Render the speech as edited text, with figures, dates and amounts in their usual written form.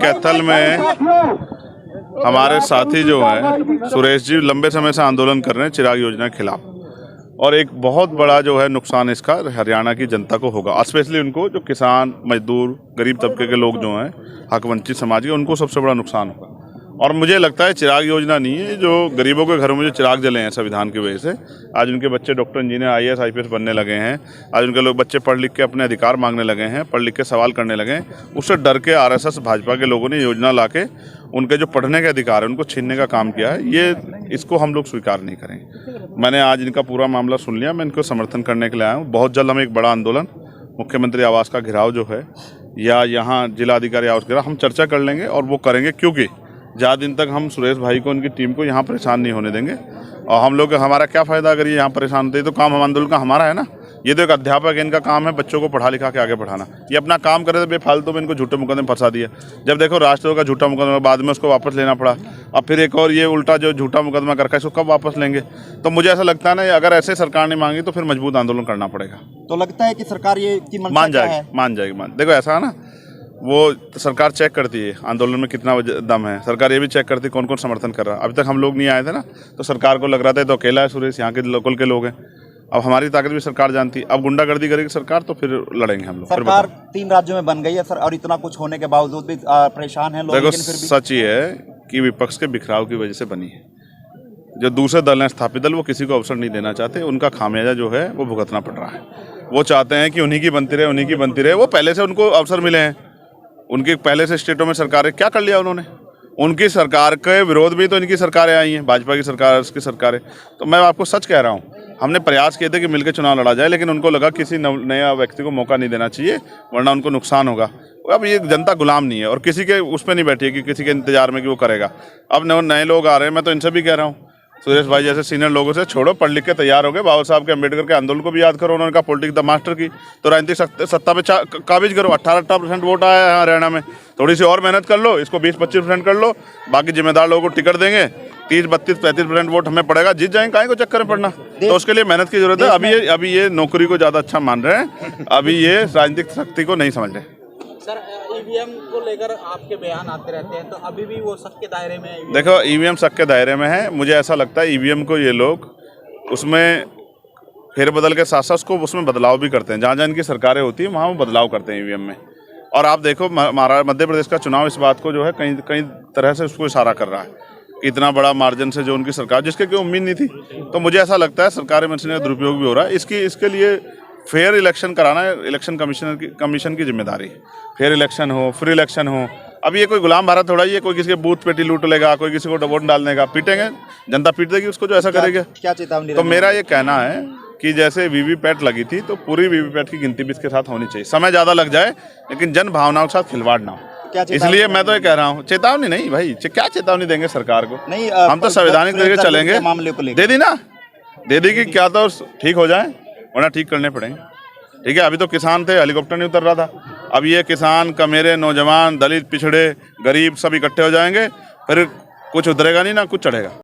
कैथल में हमारे साथी जो हैं सुरेश जी लंबे समय से आंदोलन कर रहे हैं चिराग योजना के खिलाफ, और एक बहुत बड़ा जो है नुकसान इसका हरियाणा की जनता को होगा, स्पेशली उनको जो किसान, मजदूर, गरीब तबके के लोग जो हैं, हक वंचित समाज के, उनको सबसे बड़ा नुकसान होगा। और मुझे लगता है चिराग योजना नहीं है, जो गरीबों के घरों में जो चिराग जले हैं संविधान की वजह से, आज उनके बच्चे डॉक्टर, इंजीनियर, IAS IPS बनने लगे हैं, आज उनके लोग बच्चे पढ़ लिख के अपने अधिकार मांगने लगे हैं, पढ़ लिख के सवाल करने लगे हैं, उससे डर के RSS भाजपा के लोगों ने योजना ला के उनके जो पढ़ने के अधिकार है उनको छीनने का काम किया है। ये इसको हम लोग स्वीकार नहीं करेंगे। मैंने आज इनका पूरा मामला सुन लिया, मैं इनको समर्थन करने के लिए आया हूँ। बहुत जल्द हम एक बड़ा आंदोलन, मुख्यमंत्री आवास का घेराव जो है, या यहाँ जिलाधिकारी आवास घेराव, हम चर्चा कर लेंगे और वो करेंगे, क्योंकि ज़्यादा दिन तक हम सुरेश भाई को, उनकी टीम को यहाँ परेशान नहीं होने देंगे। और हम लोग, हमारा क्या फ़ायदा अगर ये यहाँ परेशान होते, तो काम हम आंदोलन का हमारा है ना। ये तो एक अध्यापक है, इनका काम है बच्चों को पढ़ा लिखा के आगे बढ़ाना। ये अपना काम करे तो बेफालतू में इनको झूठे मुकदमे फंसा दिया। जब देखो राष्ट्रपति का झूठा मुकदमा, बाद में उसको वापस लेना पड़ा, अब फिर एक और ये उल्टा जो झूठा मुकदमा कर रखा है, इसको कब वापस लेंगे? तो मुझे ऐसा लगता है ना, अगर ऐसे सरकार नहीं मांगी तो फिर मजबूत आंदोलन करना पड़ेगा। तो लगता है कि सरकार ये मान जाएगी। देखो ऐसा है ना, वो सरकार चेक करती है आंदोलन में कितना दम है, सरकार ये भी चेक करती है कौन कौन समर्थन कर रहा है। अभी तक हम लोग नहीं आए थे ना, तो सरकार को लग रहा था तो अकेला है सुरेश, यहाँ के लोकल के लोग हैं। अब हमारी ताकत भी सरकार जानती है, अब गुंडागर्दी करेगी सरकार तो फिर लड़ेंगे हम लोग। सरकार 3 राज्यों में बन गई है सर, और इतना कुछ होने के बावजूद भी परेशान है लोग। देखो सच ये है कि विपक्ष के बिखराव की वजह से बनी है। जो दूसरे दल हैं, स्थापित दल, वो किसी को अवसर नहीं देना चाहते, उनका खामियाजा जो है वो भुगतना पड़ रहा है। वो चाहते हैं कि उन्हीं की बनती रहे, वो पहले से उनको अवसर मिले हैं, उनके पहले से स्टेटों में सरकारें क्या कर लिया उन्होंने, उनकी सरकार के विरोध भी तो इनकी सरकारें आई हैं, भाजपा की सरकार, उसकी सरकारें। तो मैं आपको सच कह रहा हूँ, हमने प्रयास किए थे कि मिलकर चुनाव लड़ा जाए, लेकिन उनको लगा किसी नया व्यक्ति को मौका नहीं देना चाहिए, वरना उनको नुकसान होगा। अब ये जनता गुलाम नहीं है और किसी के उस पर नहीं बैठी है कि किसी के इंतजार में कि वो करेगा। अब नए लोग आ रहे हैं, मैं तो इनसे भी कह रहा हूँ, सुरेश भाई जैसे सीनियर लोगों से छोड़ो, पढ़ लिख के तैयार हो गए, बाबा साहब के, अम्बेडकर के आंदोलन को भी याद करो, उन्होंने कहा पॉलिटिक्स द मास्टर की, तो राजनीतिक सत्ता पे काबिज करो। 18% वोट आया है हरियाणा में, थोड़ी सी और मेहनत कर लो, इसको 20-25% कर लो, बाकी जिम्मेदार लोगों को टिकट देंगे, 30-32-35% वोट हमें पड़ेगा, जीत जाएंगे, काहे को चक्कर में पड़ना। तो उसके लिए मेहनत की जरूरत है। अभी ये नौकरी को ज़्यादा अच्छा मान रहे हैं, अभी ये राजनीतिक शक्ति को नहीं समझ रहे। सर, EVM को लेकर आपके बयान आते रहते हैं, तो अभी भी वो शक के दायरे में है? देखो EVM शक के दायरे में है। मुझे ऐसा लगता है EVM को ये लोग उसमें फेरबदल के साथ साथ उसको उसमें बदलाव भी करते हैं। जहाँ जहाँ इनकी सरकारें होती हैं वहाँ वो बदलाव करते हैं EVM में। और आप देखो मध्य प्रदेश का चुनाव इस बात को जो है कई तरह से उसको इशारा कर रहा है, इतना बड़ा मार्जिन से जो उनकी सरकार, जिसके कोई उम्मीद नहीं थी। तो मुझे ऐसा लगता है सरकारी मशीनरी का दुरुपयोग भी हो रहा है। इसके लिए फेयर इलेक्शन कराना है इलेक्शन कमीशन की जिम्मेदारी। फेयर इलेक्शन हो, फ्री इलेक्शन हो। अब ये कोई गुलाम भारत थोड़ा ही है, कोई किसी के बूथ पेटी लूट लेगा, कोई किसी को वोट डालने का, पीटेंगे, जनता पीट देगी उसको जो ऐसा करेगा। क्या चेतावनी? तो मेरा ये कहना है कि जैसे वीवीपैट लगी थी, तो पूरी वीवीपैट की गिनती भी इसके साथ होनी चाहिए। समय ज़्यादा लग जाए लेकिन जन भावनाओं के साथ खिलवाड़ ना हो। इसलिए मैं तो ये कह रहा हूँ, चेतावनी नहीं भाई, क्या चेतावनी देंगे सरकार को? नहीं, हम तो संवैधानिक तरीके से चलेंगे। मामले को दे दी ना, दे दी कि क्या तो ठीक हो जाए, वरना ठीक करने पड़ेंगे। ठीक है, अभी तो किसान थे, हेलीकॉप्टर नहीं उतर रहा था। अब ये किसान, कमेरे, नौजवान, दलित, पिछड़े, गरीब सब इकट्ठे हो जाएंगे, फिर कुछ उतरेगा नहीं ना कुछ चढ़ेगा।